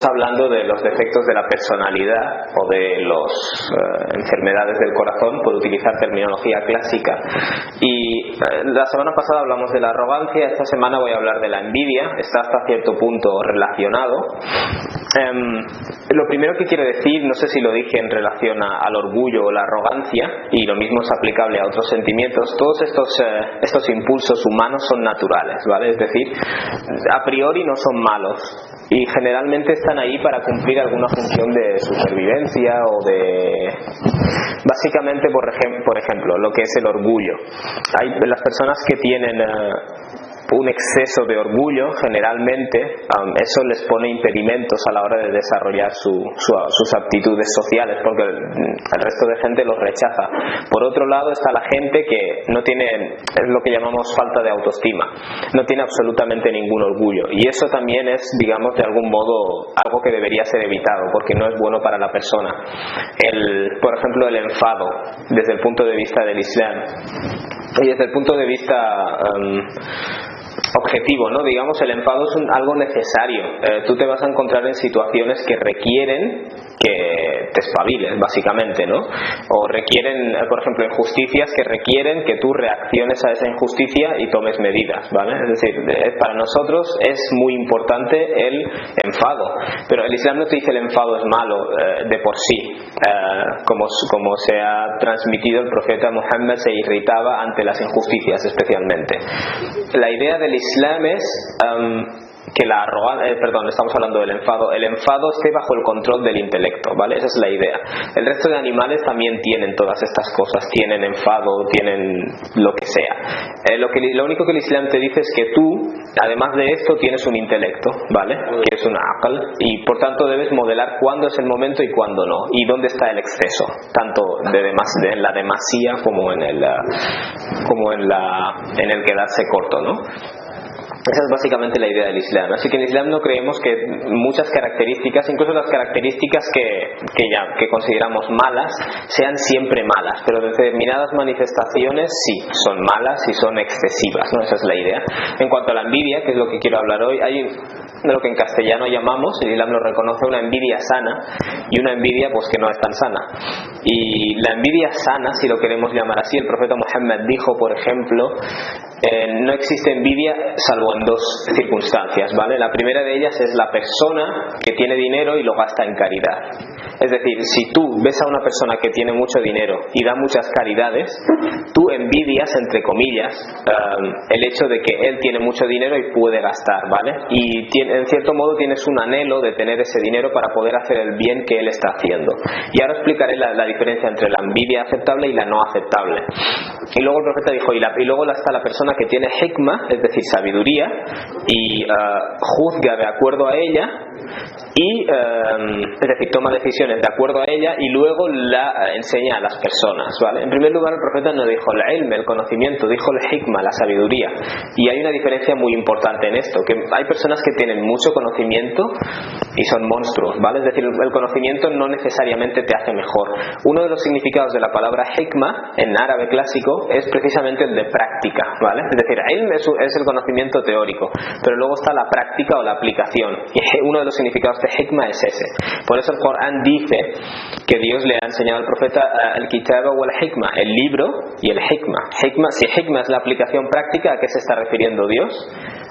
hablando de los defectos de la personalidad o de las enfermedades del corazón, por utilizar terminología clásica. Y la semana pasada hablamos de la arrogancia, esta semana voy a hablar de la envidia. Está hasta cierto punto relacionado. Lo primero que quiero decir, no sé si lo dije en relación al orgullo o la arrogancia, y lo mismo es aplicable a otros sentimientos. Todos estos impulsos humanos son naturales, ¿vale? Es decir, a priori no son malos y generalmente están ahí para cumplir alguna función de supervivencia o de... Básicamente, por ejemplo, lo que es el orgullo. Hay las personas que tienen un exceso de orgullo, generalmente eso les pone impedimentos a la hora de desarrollar sus aptitudes sociales, porque el resto de gente los rechaza. Por otro lado está la gente que no tiene, es lo que llamamos falta de autoestima, no tiene absolutamente ningún orgullo, y eso también es, digamos, de algún modo algo que debería ser evitado, porque no es bueno para la persona. Por ejemplo, el enfado desde el punto de vista del Islam y desde el punto de vista objetivo, ¿no? Digamos, el enfado es algo necesario. Tú te vas a encontrar en situaciones que requieren que te espabiles, básicamente, ¿no? O requieren, por ejemplo, injusticias que requieren que tú reacciones a esa injusticia y tomes medidas, ¿vale? Es decir, para nosotros es muy importante el enfado, pero el Islam no te dice el enfado es malo de por sí. Como se ha transmitido, el profeta Muhammad se irritaba ante las injusticias, especialmente. La idea del Islam es que la arrogancia, estamos hablando del enfado. El enfado esté bajo el control del intelecto, ¿vale? Esa es la idea. El resto de animales también tienen todas estas cosas, tienen enfado, tienen lo que sea. Lo único que el Islam te dice es que tú, además de esto, tienes un intelecto, ¿vale? Que es un aql, y por tanto debes modelar cuándo es el momento y cuándo no, y dónde está el exceso, tanto en la demasía como en el quedarse corto, ¿no? Esa es básicamente la idea del Islam. Así que en Islam no creemos que muchas características, incluso las características que consideramos malas, sean siempre malas, pero determinadas manifestaciones sí son malas y son excesivas, ¿no? Esa es la idea. En cuanto a la envidia, que es lo que quiero hablar hoy, hay de lo que en castellano llamamos, el Islam lo reconoce, una envidia sana y una envidia pues que no es tan sana. Y la envidia sana, si lo queremos llamar así, el profeta Muhammad dijo, por ejemplo, no existe envidia salvo en dos circunstancias, ¿vale? La primera de ellas es la persona que tiene dinero y lo gasta en caridad. Es decir, si tú ves a una persona que tiene mucho dinero y da muchas caridades, tú envidias, entre comillas, el hecho de que él tiene mucho dinero y puede gastar, ¿vale? Y en cierto modo tienes un anhelo de tener ese dinero para poder hacer el bien que él está haciendo. Y ahora explicaré la diferencia entre la envidia aceptable y la no aceptable. Y luego el profeta dijo, y luego está la persona que tiene hikmah, es decir, sabiduría, y juzga de acuerdo a ella, y es decir, toma decisiones de acuerdo a ella y luego la enseña a las personas, ¿vale? En primer lugar, el profeta no dijo el ilm, el conocimiento, dijo el hikmah, la sabiduría. Y hay una diferencia muy importante en esto, que hay personas que tienen mucho conocimiento y son monstruos, ¿vale? Es decir, el conocimiento no necesariamente te hace mejor. Uno de los significados de la palabra hikmah en árabe clásico es precisamente el de práctica, ¿vale? Es decir, ilm es el conocimiento teórico, pero luego está la práctica o la aplicación, y uno de los significados de hikmah es ese. Por eso el Corán dice que Dios le ha enseñado al profeta el kitab o el hikmah, el libro y el hikmah. Si hikmah es la aplicación práctica, ¿a qué se está refiriendo Dios?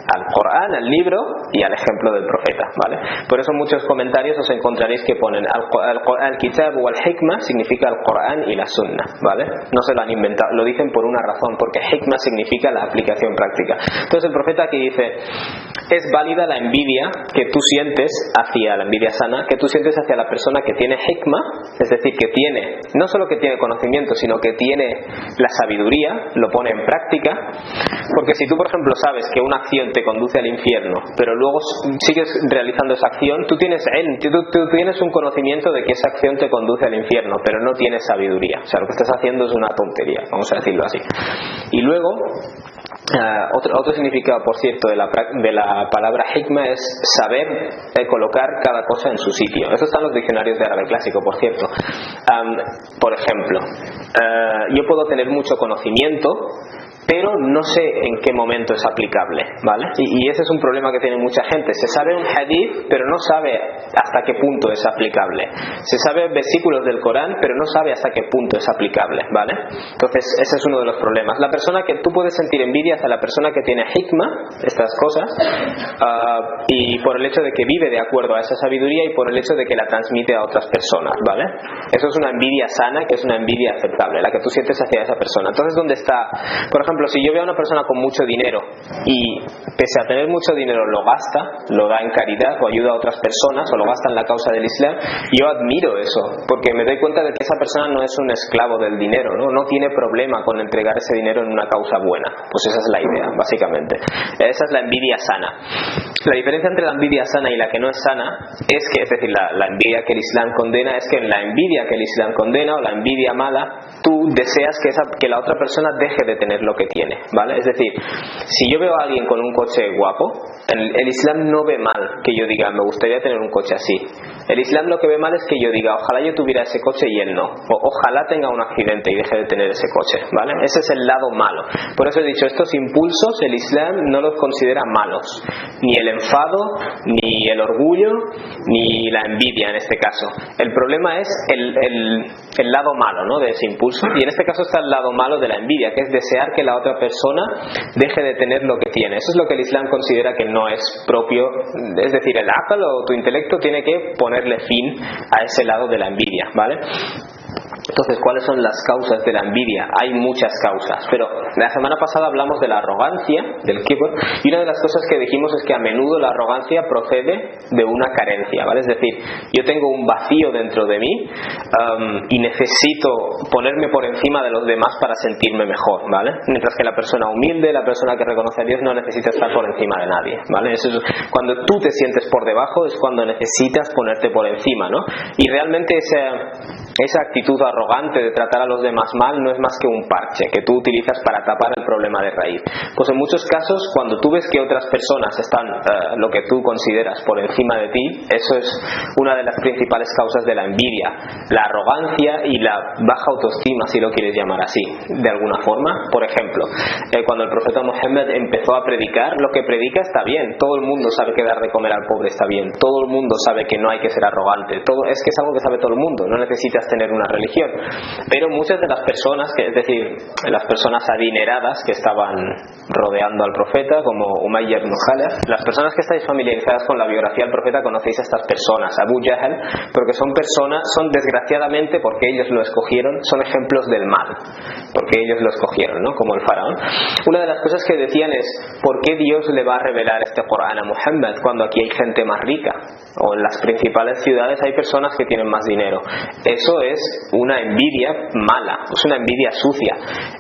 Al Corán, al libro y al ejemplo del profeta, ¿vale? Por eso en muchos comentarios os encontraréis que ponen al kitab o al hikmah significa el Corán y la sunna, ¿vale? No se lo han inventado, lo dicen por una razón, porque hikmah significa la aplicación práctica. Entonces el profeta aquí dice, es válida la envidia que tú sientes hacia la envidia sana, que tú sientes hacia la persona que tiene hikmah, es decir, que tiene, no solo que tiene conocimiento, sino que tiene la sabiduría, lo pone en práctica, porque si tú, por ejemplo, sabes que una acción te conduce al infierno, pero luego sigues realizando esa acción, tú tienes un conocimiento de que esa acción te conduce al infierno, pero no tienes sabiduría. O sea, lo que estás haciendo es una tontería, vamos a decirlo así. Y luego otro significado, por cierto, de la palabra hikmah es saber colocar cada cosa en su sitio. Eso está en los diccionarios de árabe clásico, por cierto. Por ejemplo, yo puedo tener mucho conocimiento, pero no sé en qué momento es aplicable, ¿vale? Y ese es un problema que tiene mucha gente. Se sabe un hadith, pero no sabe hasta qué punto es aplicable. Se sabe versículos del Corán, pero no sabe hasta qué punto es aplicable, ¿vale? Entonces ese es uno de los problemas. La persona que tú puedes sentir envidia hacia la persona que tiene hikma, estas cosas, y por el hecho de que vive de acuerdo a esa sabiduría y por el hecho de que la transmite a otras personas, ¿vale? Eso es una envidia sana, que es una envidia aceptable, la que tú sientes hacia esa persona. Entonces, ¿dónde está? Por ejemplo, si yo veo a una persona con mucho dinero y pese a tener mucho dinero lo gasta, lo da en caridad o ayuda a otras personas o lo gasta en la causa del Islam, yo admiro eso, porque me doy cuenta de que esa persona no es un esclavo del dinero, no tiene problema con entregar ese dinero en una causa buena. Pues esa es la idea, básicamente. Esa es la envidia sana. La diferencia entre la envidia sana y la que no es sana es que, es decir, la envidia que el Islam condena, es que en la envidia que el Islam condena o la envidia mala, tú deseas que la otra persona deje de tener lo que tiene, ¿vale? Es decir, si yo veo a alguien con un coche guapo, el Islam no ve mal que yo diga, me gustaría tener un coche así. El Islam lo que ve mal es que yo diga, ojalá yo tuviera ese coche y él no, o ojalá tenga un accidente y deje de tener ese coche, ¿vale? Ese es el lado malo. Por eso he dicho, estos impulsos el Islam no los considera malos, ni el enfado, ni el orgullo, ni la envidia en este caso. El problema es el lado malo, ¿no?, de ese impulso, y en este caso está el lado malo de la envidia, que es desear que la otra persona deje de tener lo que tiene. Eso es lo que el Islam considera que no es propio, es decir, el aql o tu intelecto tiene que ponerle fin a ese lado de la envidia, ¿vale? Entonces, ¿cuáles son las causas de la envidia? Hay muchas causas, pero la semana pasada hablamos de la arrogancia, del kibr, y una de las cosas que dijimos es que a menudo la arrogancia procede de una carencia, ¿vale? Es decir, yo tengo un vacío dentro de mí y necesito ponerme por encima de los demás para sentirme mejor, ¿vale? Mientras que la persona humilde, la persona que reconoce a Dios, no necesita estar por encima de nadie, ¿vale? Eso es, cuando tú te sientes por debajo es cuando necesitas ponerte por encima, ¿no? Y realmente esa actitud arrogante de tratar a los demás mal no es más que un parche que tú utilizas para tapar el problema de raíz. Pues en muchos casos, cuando tú ves que otras personas están lo que tú consideras por encima de ti, eso es una de las principales causas de la envidia, la arrogancia y la baja autoestima, si lo quieres llamar así, de alguna forma. Por ejemplo, cuando el profeta Mohammed empezó a predicar, lo que predica está bien, todo el mundo sabe que dar de comer al pobre está bien, todo el mundo sabe que no hay que ser arrogante, es que es algo que sabe todo el mundo, no necesitas tener una religión. Pero muchas de las personas, es decir, las personas adineradas que estaban rodeando al profeta, como Umayya ibn Khalaf, las personas que estáis familiarizadas con la biografía del profeta conocéis a estas personas, Abu Jahl, porque son desgraciadamente, porque ellos lo escogieron, son ejemplos del mal, porque ellos lo escogieron, ¿no?, como el faraón. Una de las cosas que decían es, ¿por qué Dios le va a revelar este Corán a Muhammad cuando aquí hay gente más rica? O en las principales ciudades hay personas que tienen más dinero. Eso es una envidia mala, es una envidia sucia.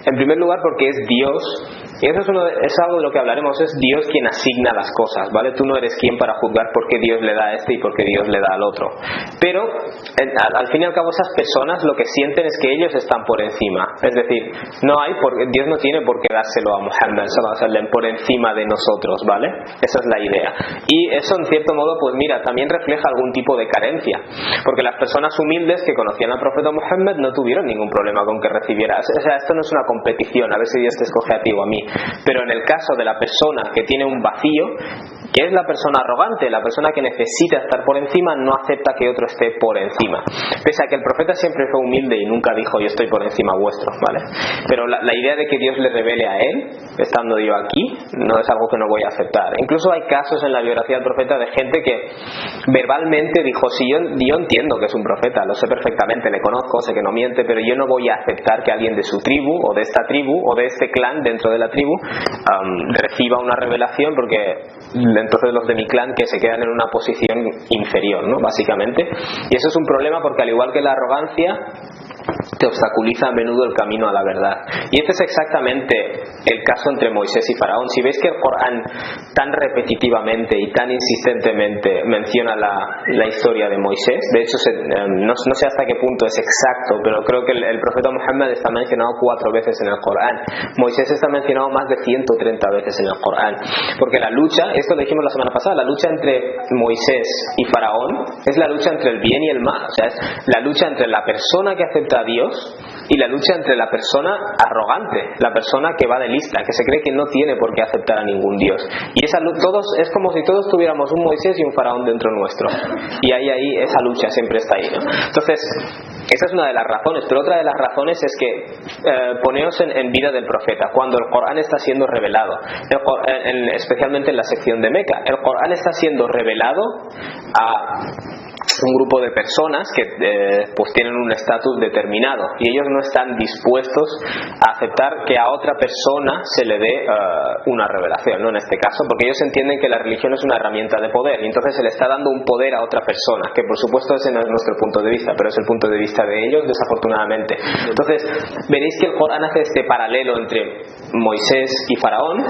En primer lugar porque es Dios, y eso es algo de lo que hablaremos, es Dios quien asigna las cosas, ¿vale? Tú no eres quien para juzgar por qué Dios le da a este y por qué Dios le da al otro. Pero al fin y al cabo esas personas lo que sienten es que ellos están por encima. Es decir, Dios no tiene por qué dárselo a Muhammad sallallahu alaihi wasallam por encima de nosotros, ¿vale? Esa es la idea. Y eso en cierto modo, pues mira, también refleja algún tipo de carencia, porque las personas humildes que conocían al profeta Muhammad no tuvieron ningún problema con que recibiera. O sea, esto no es una competición, a ver si Dios te escoge a ti o a mí. Pero en el caso de la persona que tiene un vacío, que es la persona arrogante, la persona que necesita estar por encima, no acepta que otro esté por encima. Pese a que el profeta siempre fue humilde y nunca dijo yo estoy por encima vuestro, ¿vale? Pero la idea de que Dios le revele a él, estando yo aquí, no es algo que no voy a aceptar. Incluso hay casos en la biografía del profeta de gente que verbalmente dijo, sí, yo entiendo que es un profeta, lo sé perfectamente, le conozco, sé que no miente, pero yo no voy a aceptar que alguien de su tribu, o de esta tribu, o de este clan dentro de la tribu, reciba una revelación, porque entonces los de mi clan que se quedan en una posición inferior, ¿no?, básicamente. Y eso es un problema porque al igual que la arrogancia te obstaculiza a menudo el camino a la verdad. Y este es exactamente el caso entre Moisés y Faraón. Si veis que el Corán tan repetitivamente y tan insistentemente menciona la historia de Moisés, de hecho no sé hasta qué punto es exacto, pero creo que el profeta Muhammad está mencionado 4 veces en el Corán. Moisés está mencionado más de 130 veces en el Corán, porque la lucha, esto lo dijimos la semana pasada, la lucha entre Moisés y Faraón es la lucha entre el bien y el mal. O sea, es la lucha entre la persona que acepta a Dios y la lucha entre la persona arrogante, la persona que va de lista, que se cree que no tiene por qué aceptar a ningún Dios. Y esa es como si todos tuviéramos un Moisés y un faraón dentro nuestro. Y ahí esa lucha siempre está ahí, ¿no? Entonces, esa es una de las razones, pero otra de las razones es que poneos en vida del profeta. Cuando el Corán está siendo revelado, especialmente en la sección de Meca, el Corán está siendo revelado a un grupo de personas que pues tienen un estatus determinado y ellos no están dispuestos a aceptar que a otra persona se le dé una revelación, ¿no? En este caso, porque ellos entienden que la religión es una herramienta de poder y entonces se le está dando un poder a otra persona, que por supuesto ese no es nuestro punto de vista, pero es el punto de vista de ellos, desafortunadamente. Entonces veréis que el Corán hace este paralelo entre Moisés y Faraón.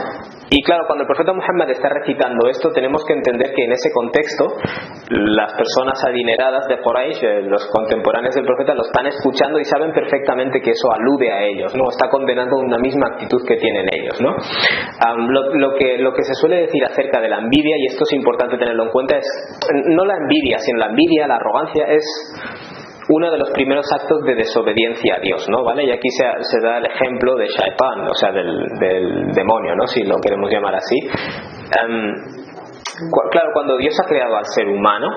Y claro, cuando el profeta Muhammad está recitando esto, tenemos que entender que en ese contexto las personas adineradas de Quraysh, los contemporáneos del profeta, lo están escuchando y saben perfectamente que eso alude a ellos, ¿no? Está condenando una misma actitud que tienen ellos, ¿no? Lo que se suele decir acerca de la envidia, y esto es importante tenerlo en cuenta, es no la envidia, sino la envidia, la arrogancia es uno de los primeros actos de desobediencia a Dios, ¿no? ¿Vale? Y aquí se da el ejemplo de Shaitán, o sea, del demonio, ¿no? Si lo queremos llamar así. Claro, cuando Dios ha creado al ser humano,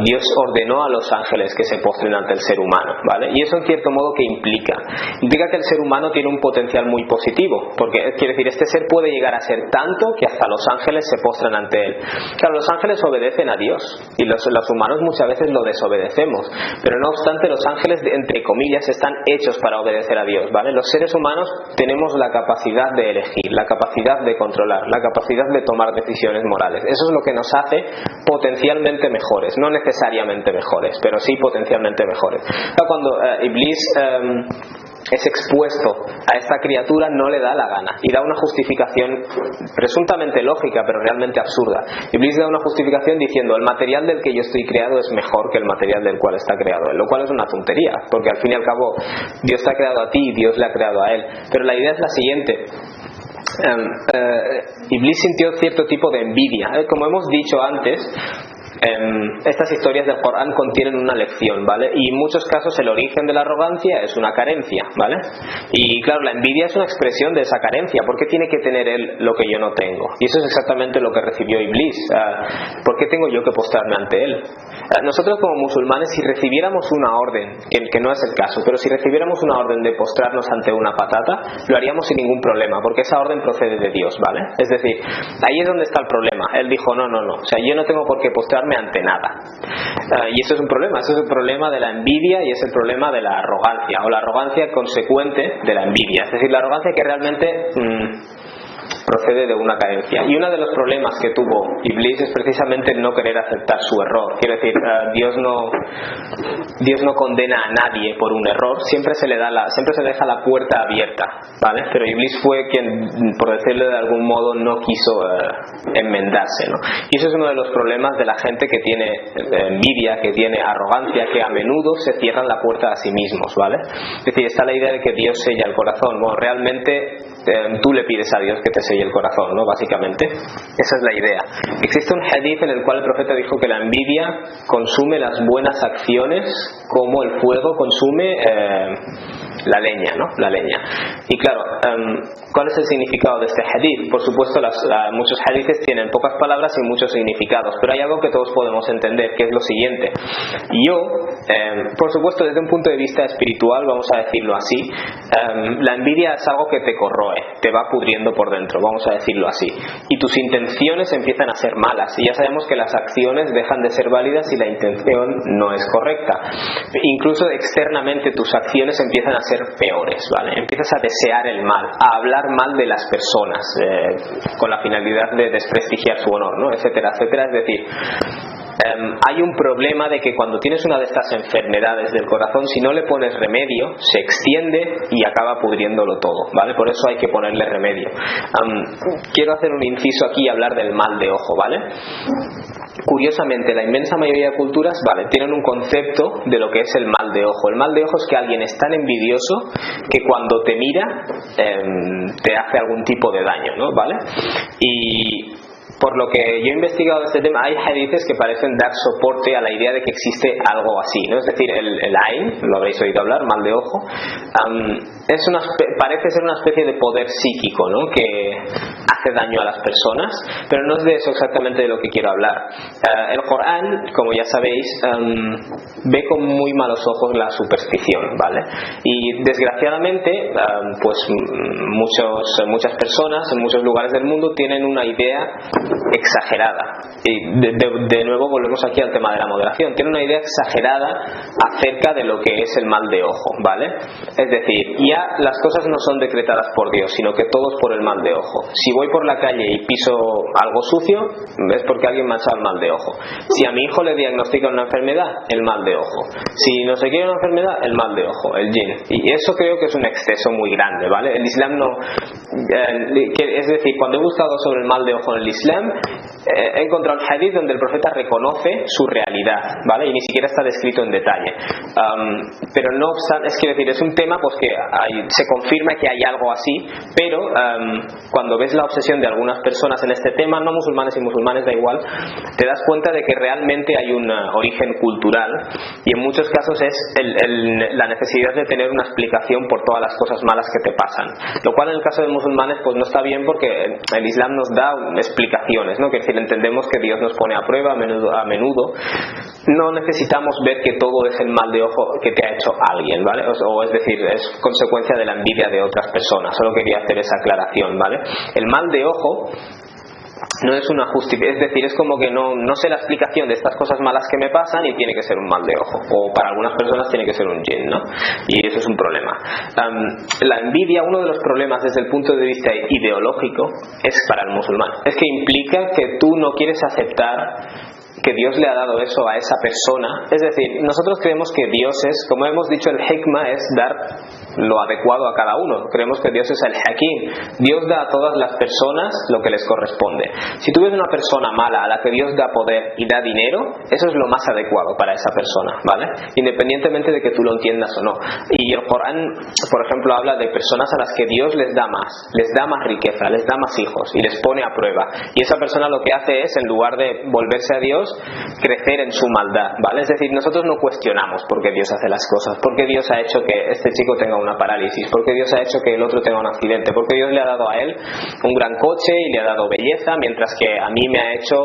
Dios ordenó a los ángeles que se postren ante el ser humano, ¿vale? Y eso en cierto modo ¿qué implica? Implica que el ser humano tiene un potencial muy positivo, porque quiere decir, este ser puede llegar a ser tanto que hasta los ángeles se postran ante él. Claro, los ángeles obedecen a Dios y los humanos muchas veces lo desobedecemos, pero no obstante los ángeles, entre comillas, están hechos para obedecer a Dios, ¿vale? Los seres humanos tenemos la capacidad de elegir, la capacidad de controlar, la capacidad de tomar decisiones morales. Eso es lo que nos hace potencialmente mejores, no necesariamente mejores, pero sí potencialmente mejores. Cuando Iblis es expuesto a esta criatura, no le da la gana y da una justificación presuntamente lógica pero realmente absurda. Iblis da una justificación diciendo: el material del que yo estoy creado es mejor que el material del cual está creado él, lo cual es una tontería, porque al fin y al cabo Dios te ha creado a ti y Dios le ha creado a él. Pero la idea es la siguiente: Iblis sintió cierto tipo de envidia. Como hemos dicho antes, estas historias del Corán contienen una lección, ¿vale? Y en muchos casos el origen de la arrogancia es una carencia, ¿vale? Y claro, la envidia es una expresión de esa carencia. ¿Por qué tiene que tener él lo que yo no tengo? Y eso es exactamente lo que recibió Iblis. ¿Por qué tengo yo que postrarme ante él? Nosotros como musulmanes, si recibiéramos una orden, que no es el caso, pero si recibiéramos una orden de postrarnos ante una patata, lo haríamos sin ningún problema, porque esa orden procede de Dios, ¿vale? Es decir, ahí es donde está el problema. Él dijo: no, o sea, yo no tengo por qué postrarme ante nada. Y eso es un problema, eso es el problema de la envidia y es el problema de la arrogancia, o la arrogancia consecuente de la envidia. Es decir, la arrogancia que realmente procede de una carencia. Y uno de los problemas que tuvo Iblis es precisamente el no querer aceptar su error. Quiero decir, Dios no condena a nadie por un error, siempre se deja la puerta abierta, ¿vale? Pero Iblis fue quien, por decirlo de algún modo, no quiso enmendarse, ¿no? Y eso es uno de los problemas de la gente que tiene envidia, que tiene arrogancia, que a menudo se cierran la puerta a sí mismos, ¿vale? Es decir, está la idea de que Dios sella el corazón. Bueno, realmente tú le pides a Dios que te selle el corazón, ¿no? Básicamente esa es la idea. Existe un hadith en el cual el profeta dijo que la envidia consume las buenas acciones como el fuego consume la leña, ¿no? La leña. Y claro, ¿cuál es el significado de este hadith? Por supuesto, muchos hadithes tienen pocas palabras y muchos significados, pero hay algo que todos podemos entender, que es lo siguiente. Yo, por supuesto, desde un punto de vista espiritual, vamos a decirlo así, la envidia es algo que te corroe, te va pudriendo por dentro, vamos a decirlo así, y tus intenciones empiezan a ser malas, y ya sabemos que las acciones dejan de ser válidas si la intención no es correcta. Incluso externamente tus acciones empiezan a ser peores, ¿vale? Empiezas a desear el mal, a hablar mal de las personas, con la finalidad de desprestigiar su honor, ¿no? Etcétera, etcétera. Es decir, hay un problema de que cuando tienes una de estas enfermedades del corazón, si no le pones remedio, se extiende y acaba pudriéndolo todo, ¿vale? Por eso hay que ponerle remedio. Quiero hacer un inciso aquí y hablar del mal de ojo, ¿vale? Curiosamente, la inmensa mayoría de culturas, ¿vale?, tienen un concepto de lo que es el mal de ojo. El mal de ojo es que alguien es tan envidioso que cuando te mira te hace algún tipo de daño, ¿no? ¿Vale? Y por lo que yo he investigado de este tema, hay hadices que parecen dar soporte a la idea de que existe algo así, ¿no? Es decir, el ain, lo habréis oído hablar, mal de ojo, parece ser una especie de poder psíquico, ¿no? Que hace daño a las personas, pero no es de eso exactamente de lo que quiero hablar. El Corán, como ya sabéis, ve con muy malos ojos la superstición, ¿vale? Y desgraciadamente, pues muchas personas en muchos lugares del mundo tienen una idea exagerada. Y de nuevo volvemos aquí al tema de la moderación. Tienen una idea exagerada acerca de lo que es el mal de ojo, ¿vale? Es decir, ya las cosas no son decretadas por Dios, sino que todo es por el mal de ojo. Si voy por la calle y piso algo sucio, es porque alguien me ha echado el mal de ojo. Si a mi hijo le diagnostican una enfermedad, el mal de ojo. Si no se quiere una enfermedad, el mal de ojo, el jinn. Y eso creo que es un exceso muy grande, ¿vale? El Islam no... es decir, cuando he buscado sobre el mal de ojo en el Islam, he encontrado un hadith donde el profeta reconoce su realidad, ¿vale? Y ni siquiera está descrito en detalle. Pero no obstante, es un tema pues que se confirma que hay algo así, pero cuando ves la obsesión de algunas personas en este tema, no musulmanes y musulmanes, da igual, te das cuenta de que realmente hay un origen cultural, y en muchos casos es la necesidad de tener una explicación por todas las cosas malas que te pasan, lo cual en el caso de musulmanes pues no está bien, porque el Islam nos da explicaciones, ¿no? Que es decir, entendemos que Dios nos pone a prueba a menudo. No necesitamos ver que todo es el mal de ojo que te ha hecho alguien, ¿vale? O es decir, es consecuencia de la envidia de otras personas. Solo quería hacer esa aclaración, ¿vale? El mal de ojo no es una justificación, es decir, es como que no sé la explicación de estas cosas malas que me pasan y tiene que ser un mal de ojo, o para algunas personas tiene que ser un jinn, ¿no? Y eso es un problema. La envidia, uno de los problemas desde el punto de vista ideológico, es para el musulmán, es que implica que tú no quieres aceptar que Dios le ha dado eso a esa persona. Es decir, nosotros creemos que Dios es, como hemos dicho, el hikmah es dar lo adecuado a cada uno. Creemos que Dios es el hakim. Dios da a todas las personas lo que les corresponde. Si tú ves una persona mala a la que Dios da poder y da dinero, eso es lo más adecuado para esa persona, ¿vale? Independientemente de que tú lo entiendas o no. Y el Corán, por ejemplo, habla de personas a las que Dios les da más riqueza, les da más hijos y les pone a prueba. Y esa persona lo que hace es, en lugar de volverse a Dios, crecer en su maldad, ¿vale? Es decir, nosotros no cuestionamos por qué Dios hace las cosas, por qué Dios ha hecho que este chico tenga una parálisis, por qué Dios ha hecho que el otro tenga un accidente, por qué Dios le ha dado a él un gran coche y le ha dado belleza, mientras que a mí me ha hecho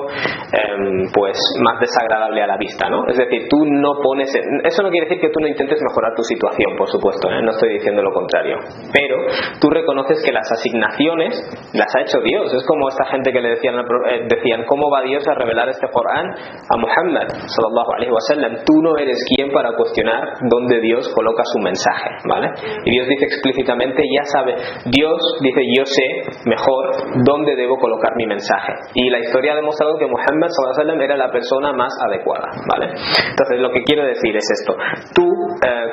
pues más desagradable a la vista, ¿no? Es decir, tú no pones... Eso no quiere decir que tú no intentes mejorar tu situación, por supuesto, ¿eh? No estoy diciendo lo contrario, pero tú reconoces que las asignaciones las ha hecho Dios. Es como esta gente que le decían ¿cómo va Dios a revelar este Corán a Muhammad sallallahu alaihi wasallam? Tú no eres quien para cuestionar dónde Dios coloca su mensaje, ¿vale? Y Dios dice explícitamente, ya sabe, Dios dice, yo sé mejor dónde debo colocar mi mensaje, y la historia ha demostrado que Muhammad sallallahu alaihi wasallam era la persona más adecuada, ¿vale? Entonces lo que quiero decir es esto: tú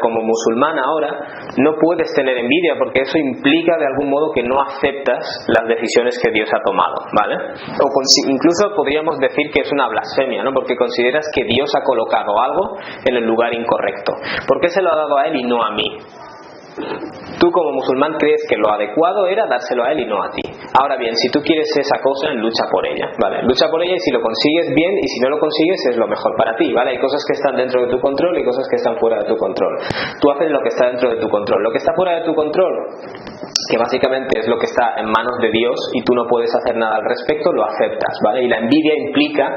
como musulmán ahora no puedes tener envidia, porque eso implica de algún modo que no aceptas las decisiones que Dios ha tomado, ¿vale? O incluso podríamos decir que es una blasfemia, ¿no? Porque consideras que Dios ha colocado algo en el lugar incorrecto. ¿Por qué se lo ha dado a él y no a mí? Tú como musulmán crees que lo adecuado era dárselo a él y no a ti. Ahora bien, si tú quieres esa cosa, lucha por ella, ¿vale? Lucha por ella, y si lo consigues, bien, y si no lo consigues, es lo mejor para ti, ¿vale? Hay cosas que están dentro de tu control y cosas que están fuera de tu control. Tú haces lo que está dentro de tu control. Lo que está fuera de tu control, que básicamente es lo que está en manos de Dios y tú no puedes hacer nada al respecto, lo aceptas, ¿vale? Y la envidia implica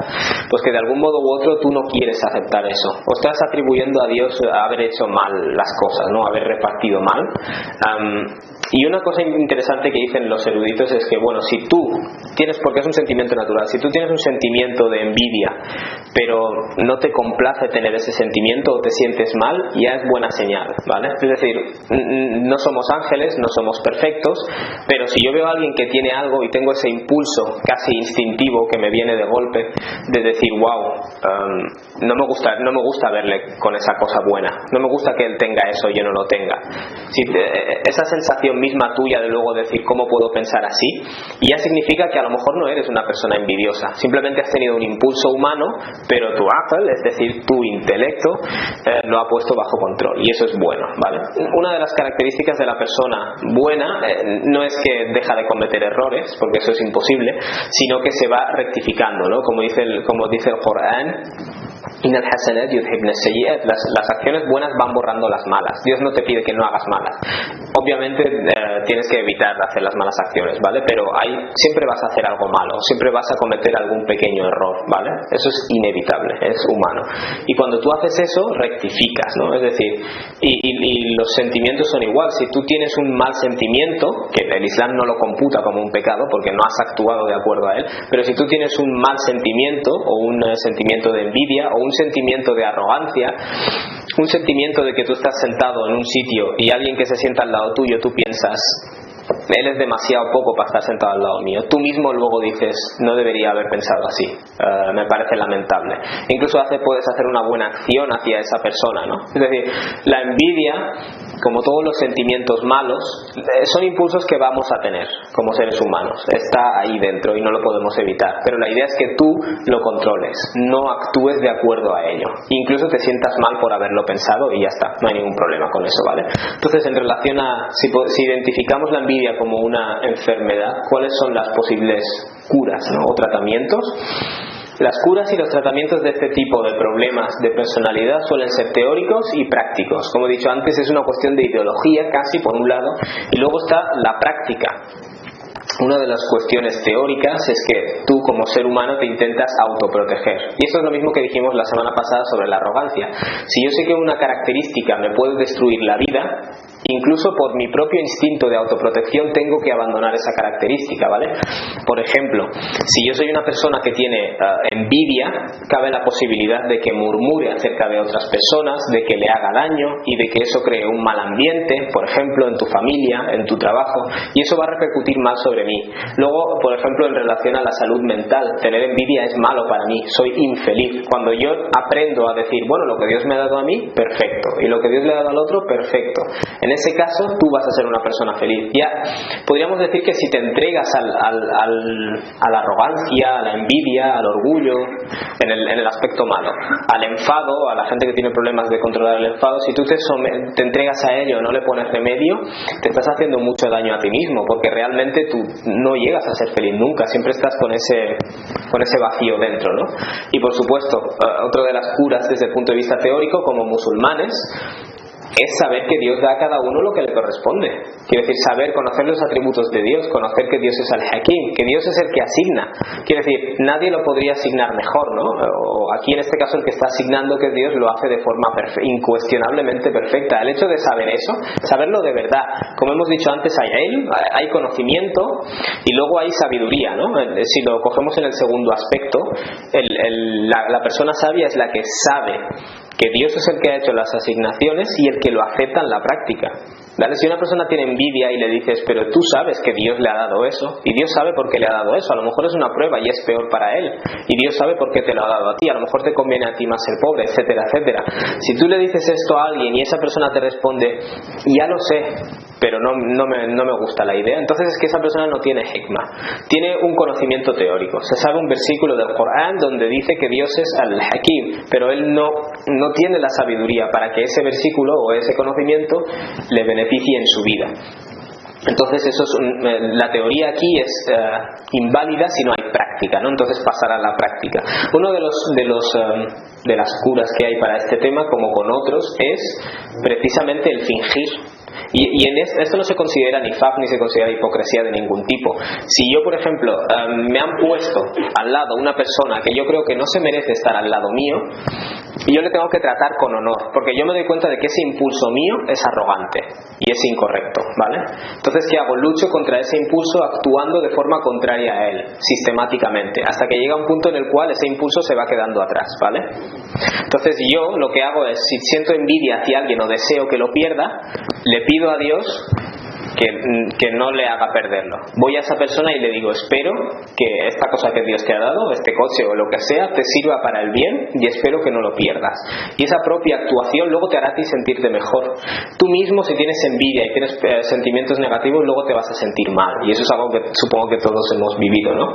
pues que de algún modo u otro tú no quieres aceptar eso, o estás atribuyendo a Dios haber hecho mal las cosas, ¿no? Haber repartido mal. Y una cosa interesante que dicen los eruditos es que, bueno, si tú tienes, porque es un sentimiento natural, si tú tienes un sentimiento de envidia pero no te complace tener ese sentimiento o te sientes mal, ya es buena señal, ¿vale? Es decir, no somos ángeles, no somos perfectos, pero si yo veo a alguien que tiene algo y tengo ese impulso casi instintivo que me viene de golpe de decir, wow, no me gusta verle con esa cosa buena, no me gusta que él tenga eso y yo no lo tenga. Si esa sensación intención misma tuya de luego decir cómo puedo pensar así, y ya significa que a lo mejor no eres una persona envidiosa, simplemente has tenido un impulso humano, pero tu aql, es decir, tu intelecto, lo ha puesto bajo control, y eso es bueno, ¿vale? Una de las características de la persona buena no es que deja de cometer errores, porque eso es imposible, sino que se va rectificando, ¿no? Como dice el Corán, las acciones buenas van borrando las malas. Dios no te pide que no hagas malas. Obviamente tienes que evitar hacer las malas acciones, ¿vale? Pero siempre vas a hacer algo malo, siempre vas a cometer algún pequeño error, ¿vale? Eso es inevitable, es humano. Y cuando tú haces eso, rectificas, ¿no? Es decir, y los sentimientos son igual. Si tú tienes un mal sentimiento, que el Islam no lo computa como un pecado porque no has actuado de acuerdo a él, pero si tú tienes un mal sentimiento o un sentimiento de envidia o un sentimiento de arrogancia, un sentimiento de que tú estás sentado en un sitio y alguien que se sienta al lado tuyo, tú piensas, él es demasiado poco para estar sentado al lado mío. Tú mismo luego dices, no debería haber pensado así, me parece lamentable. Incluso puedes hacer una buena acción hacia esa persona, ¿no? Es decir, la envidia, como todos los sentimientos malos, son impulsos que vamos a tener como seres humanos. Está ahí dentro y no lo podemos evitar. Pero la idea es que tú lo controles, no actúes de acuerdo a ello. Incluso te sientas mal por haberlo pensado y ya está, no hay ningún problema con eso, ¿vale? Entonces, en relación a si identificamos la envidia como una enfermedad, ¿cuáles son las posibles curas, ¿no? o tratamientos? Las curas y los tratamientos de este tipo de problemas de personalidad suelen ser teóricos y prácticos. Como he dicho antes, es una cuestión de ideología casi por un lado, y luego está la práctica. Una de las cuestiones teóricas es que tú como ser humano te intentas autoproteger. Y eso es lo mismo que dijimos la semana pasada sobre la arrogancia. Si yo sé que una característica me puede destruir la vida, incluso por mi propio instinto de autoprotección tengo que abandonar esa característica, ¿vale? Por ejemplo, si yo soy una persona que tiene envidia, cabe la posibilidad de que murmure acerca de otras personas, de que le haga daño y de que eso cree un mal ambiente, por ejemplo, en tu familia, en tu trabajo, y eso va a repercutir mal sobre mí. Luego, por ejemplo, en relación a la salud mental, tener envidia es malo para mí, soy infeliz. Cuando yo aprendo a decir, bueno, lo que Dios me ha dado a mí, perfecto, y lo que Dios le ha dado al otro, perfecto, en ese caso tú vas a ser una persona feliz. Ya podríamos decir que si te entregas a la arrogancia, a la envidia, al orgullo, en el aspecto malo, al enfado, a la gente que tiene problemas de controlar el enfado, si tú te entregas a ello, no le pones remedio, te estás haciendo mucho daño a ti mismo, porque realmente tú no llegas a ser feliz nunca, siempre estás con ese vacío dentro, ¿no? Y por supuesto, otra de las curas desde el punto de vista teórico, como musulmanes, es saber que Dios da a cada uno lo que le corresponde. Quiere decir, conocer los atributos de Dios, conocer que Dios es al-Hakim, que Dios es el que asigna. Quiere decir, nadie lo podría asignar mejor, ¿no? O aquí en este caso el que está asignando que Dios lo hace de forma incuestionablemente perfecta. El hecho de saber eso, saberlo de verdad, como hemos dicho antes, hay conocimiento y luego hay sabiduría, ¿no? Si lo cogemos en el segundo aspecto, la persona sabia es la que sabe que Dios es el que ha hecho las asignaciones y el que lo acepta en la práctica. ¿Vale? Si una persona tiene envidia y le dices, pero tú sabes que Dios le ha dado eso, y Dios sabe por qué le ha dado eso, a lo mejor es una prueba y es peor para él, y Dios sabe por qué te lo ha dado a ti, a lo mejor te conviene a ti más ser pobre, etcétera, etcétera. Si tú le dices esto a alguien y esa persona te responde, ya lo sé, pero no me gusta la idea, entonces es que esa persona no tiene hikmah, tiene un conocimiento teórico, se sabe un versículo del Corán donde dice que Dios es al-Hakim, pero él no tiene la sabiduría para que ese versículo o ese conocimiento le beneficie en su vida. Entonces la teoría aquí es inválida si no hay práctica, ¿no? Entonces pasar a la práctica. Uno de las curas que hay para este tema, como con otros, es precisamente el fingir. Y en esto no se considera nifaq ni se considera hipocresía de ningún tipo. Si yo, por ejemplo, me han puesto al lado una persona que yo creo que no se merece estar al lado mío, y yo le tengo que tratar con honor, porque yo me doy cuenta de que ese impulso mío es arrogante y es incorrecto, ¿vale? Entonces, ¿qué hago? Lucho contra ese impulso actuando de forma contraria a él, sistemáticamente, hasta que llega un punto en el cual ese impulso se va quedando atrás, ¿vale? Entonces yo lo que hago es, si siento envidia hacia alguien o deseo que lo pierda, le pido a Dios que no le haga perderlo. Voy a esa persona y le digo, espero que esta cosa que Dios te ha dado, este coche o lo que sea, te sirva para el bien y espero que no lo pierdas. Y esa propia actuación luego te hará a ti sentirte mejor. Tú mismo, si tienes envidia y tienes sentimientos negativos, luego te vas a sentir mal. Y eso es algo que supongo que todos hemos vivido, ¿no?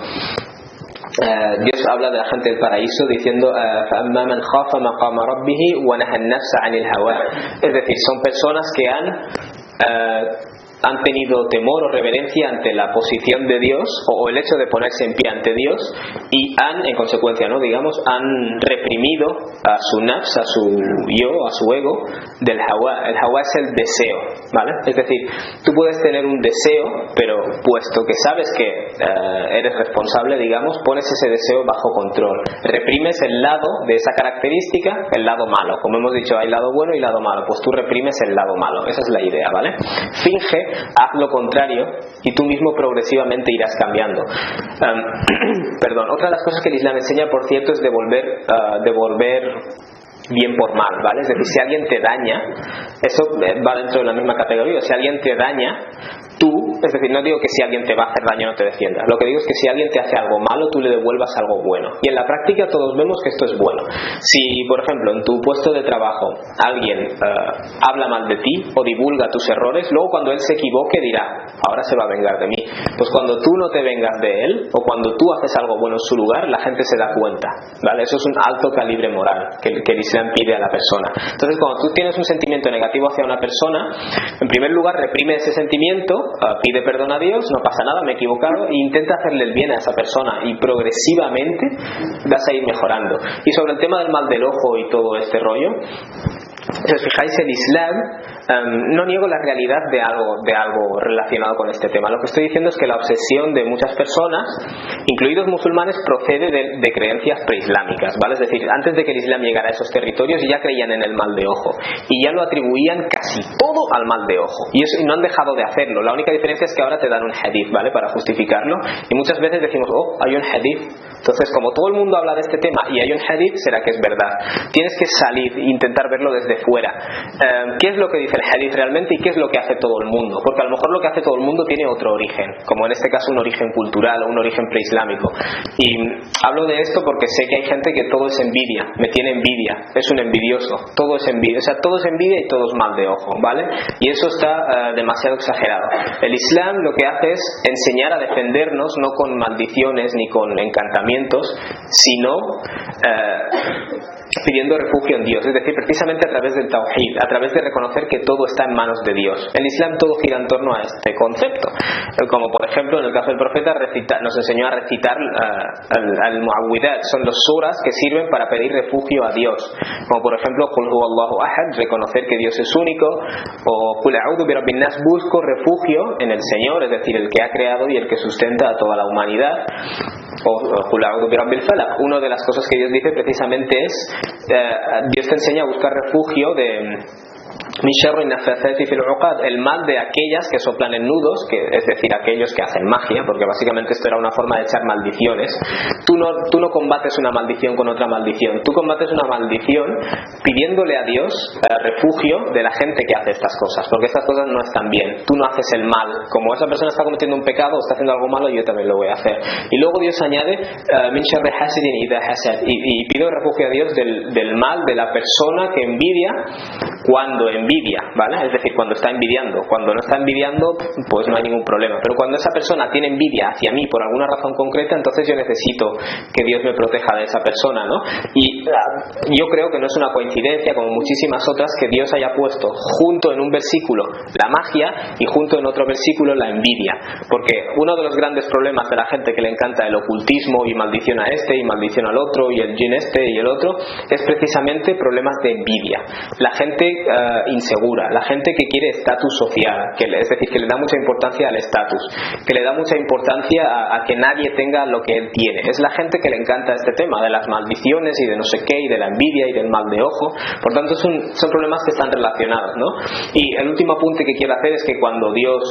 Dios habla de la gente del paraíso diciendo فَأَمَّا مَنْ خَافَ مَقَامَ رَبِّهِ وَنَهَى النَّفْسَ عَنِ الْهَوَى. Es decir, son personas que han tenido temor o reverencia ante la posición de Dios o el hecho de ponerse en pie ante Dios y han, en consecuencia, ¿no?, digamos, han reprimido a su nafs, a su yo, a su ego del hawa. El hawa es el deseo, ¿vale? Es decir, tú puedes tener un deseo, pero puesto que sabes que eres responsable, digamos, pones ese deseo bajo control, reprimes el lado de esa característica, el lado malo. Como hemos dicho, hay lado bueno y lado malo, pues tú reprimes el lado malo. Esa es la idea, ¿vale? Finge, haz lo contrario y tú mismo progresivamente irás cambiando. Perdón, otra de las cosas que el Islam enseña, por cierto, es devolver bien por mal, ¿vale? Es decir, si alguien te daña, eso va dentro de la misma categoría. Si alguien te daña, tú, es decir, no digo que si alguien te va a hacer daño no te defiendas, lo que digo es que si alguien te hace algo malo, tú le devuelvas algo bueno. Y en la práctica todos vemos que esto es bueno. Si, por ejemplo, en tu puesto de trabajo alguien habla mal de ti o divulga tus errores, luego cuando él se equivoque dirá, ahora se va a vengar de mí. Pues cuando tú no te vengas de él o cuando tú haces algo bueno en su lugar, la gente se da cuenta, ¿vale? Eso es un alto calibre moral que el Islam pide a la persona. Entonces, cuando tú tienes un sentimiento negativo hacia una persona, en primer lugar reprime ese sentimiento, pide perdón a Dios, no pasa nada, me he equivocado, e intenta hacerle el bien a esa persona y progresivamente vas a ir mejorando. Y sobre el tema del mal del ojo y todo este rollo, si os fijáis, el Islam no niego la realidad de algo relacionado con este tema. Lo que estoy diciendo es que la obsesión de muchas personas, incluidos musulmanes, procede de creencias preislámicas, ¿vale? Es decir, antes de que el Islam llegara a esos territorios ya creían en el mal de ojo y ya lo atribuían casi todo al mal de ojo y no han dejado de hacerlo. La única diferencia es que ahora te dan un hadith, ¿vale?, para justificarlo, y muchas veces decimos, oh, hay un hadith. Entonces, como todo el mundo habla de este tema y hay un hadith, será que es verdad. Tienes que salir e intentar verlo desde fuera. ¿Qué es lo que dice el hadith realmente y qué es lo que hace todo el mundo? Porque a lo mejor lo que hace todo el mundo tiene otro origen, como en este caso un origen cultural o un origen preislámico. Y hablo de esto porque sé que hay gente que todo es envidia, me tiene envidia, es un envidioso, todo es envidia, o sea, todo es envidia y todo es mal de ojo, ¿vale? Y eso está demasiado exagerado. El Islam lo que hace es enseñar a defendernos no con maldiciones ni con encantamientos, sino pidiendo refugio en Dios, es decir, precisamente a través del tawhid, a través de reconocer que todo está en manos de Dios. El Islam todo gira en torno a este concepto, como por ejemplo en el caso del profeta nos enseñó a recitar al-mu'awwidat, son los suras que sirven para pedir refugio a Dios, como por ejemplo Qul huwallahu ahad, reconocer que Dios es único, o Qul a'udhu bi rabbin nas, busco refugio en el Señor, es decir, el que ha creado y el que sustenta a toda la humanidad, o Qul a'udhu bi rabbil falaq. Una de las cosas que Dios dice precisamente es Dios te enseña a buscar refugio de el mal de aquellas que soplan en nudos, es decir, aquellos que hacen magia, porque básicamente esto era una forma de echar maldiciones. Tú no combates una maldición con otra maldición, tú combates una maldición pidiéndole a Dios refugio de la gente que hace estas cosas, porque estas cosas no están bien. Tú no haces el mal, como esa persona está cometiendo un pecado o está haciendo algo malo, yo también lo voy a hacer. Y luego Dios añade min sharri hasidin idha hasad, y pido refugio a Dios del mal de la persona que envidia cuando envidia, ¿vale? Es decir, cuando está envidiando. Cuando no está envidiando, pues no hay ningún problema. Pero cuando esa persona tiene envidia hacia mí por alguna razón concreta, entonces yo necesito que Dios me proteja de esa persona, ¿no? Y yo creo que no es una coincidencia, como muchísimas otras, que Dios haya puesto junto en un versículo la magia y junto en otro versículo la envidia. Porque uno de los grandes problemas de la gente que le encanta el ocultismo y maldición a este y maldición al otro y el jin este y el otro, es precisamente problemas de envidia. La gente insegura, la gente que quiere estatus social, es decir, que le da mucha importancia al estatus, que le da mucha importancia a que nadie tenga lo que él tiene. Es la gente que le encanta este tema de las maldiciones y de no sé qué y de la envidia y del mal de ojo. Por tanto, son problemas que están relacionados, ¿no? Y el último apunte que quiero hacer es que cuando Dios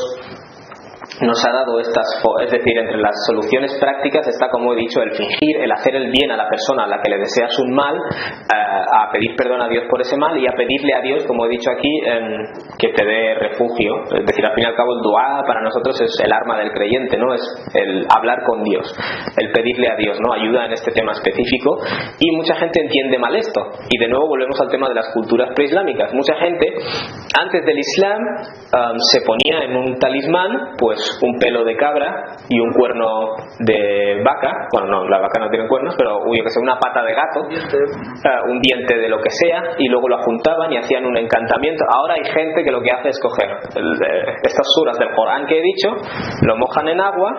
nos ha dado es decir, entre las soluciones prácticas está, como he dicho, el fingir, el hacer el bien a la persona a la que le deseas un mal, a pedir perdón a Dios por ese mal y a pedirle a Dios, como he dicho aquí, que te dé refugio. Es decir, al fin y al cabo el duá para nosotros es el arma del creyente, ¿no? Es el hablar con Dios, el pedirle a Dios, ¿no? Ayuda en este tema específico, y mucha gente entiende mal esto. Y de nuevo volvemos al tema de las culturas preislámicas. Mucha gente antes del Islam se ponía en un talismán pues un pelo de cabra y un cuerno de vaca. Bueno, no, la vaca no tiene cuernos, pero yo que sé, una pata de gato, un diente de lo que sea, y luego lo juntaban y hacían un encantamiento. Ahora hay gente que lo que hace es coger estas suras del Corán que he dicho, lo mojan en agua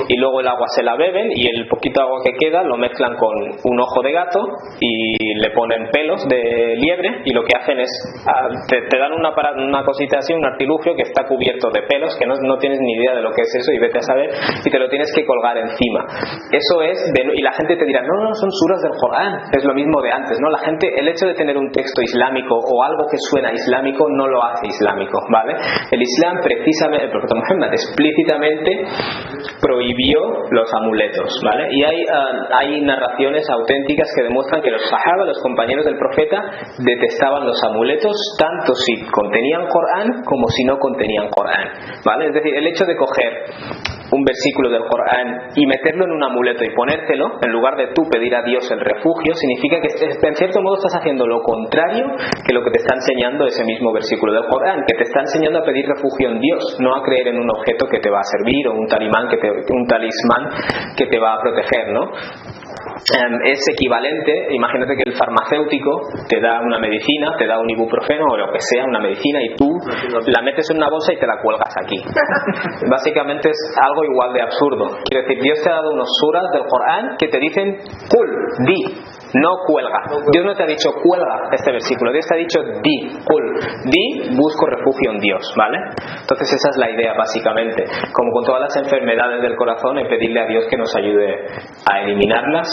y luego el agua se la beben, y el poquito agua que queda lo mezclan con un ojo de gato y le ponen pelos de liebre, y lo que hacen es te dan una cosita así, un artilugio que está cubierto de pelos, que no tienes ni idea de lo que es eso, y vete a saber, y te lo tienes que colgar encima. Eso es y la gente te dirá, no, son suras del Corán. Es lo mismo de antes, ¿no? La gente, el hecho de tener un texto islámico o algo que suena islámico no lo hace islámico, ¿vale? El Islam, precisamente, el profeta Muhammad explícitamente prohibió los amuletos, ¿vale? Y hay narraciones auténticas que demuestran que los sahaba, los compañeros del profeta, detestaban los amuletos tanto si contenían Corán como si no contenían Corán, ¿vale? Es decir, el hecho de coger un versículo del Corán y meterlo en un amuleto y ponértelo en lugar de tú pedir a Dios el refugio, significa que en cierto modo estás haciendo lo contrario que lo que te está enseñando ese mismo versículo del Corán, que te está enseñando a pedir refugio en Dios, no a creer en un objeto que te va a servir o un talismán que te va a proteger, ¿no? Es equivalente, imagínate que el farmacéutico te da una medicina, te da un ibuprofeno o lo que sea, una medicina, y tú la metes en una bolsa y te la cuelgas aquí. Básicamente es algo igual de absurdo. Quiero decir, Dios te ha dado unos suras del Corán que te dicen Qul, di, no cuelga. Dios no te ha dicho cuelga este versículo, Dios te ha dicho di, Qul, di, busco refugio en Dios, ¿vale? Entonces esa es la idea básicamente. Como con todas las enfermedades del corazón, es pedirle a Dios que nos ayude a eliminarlas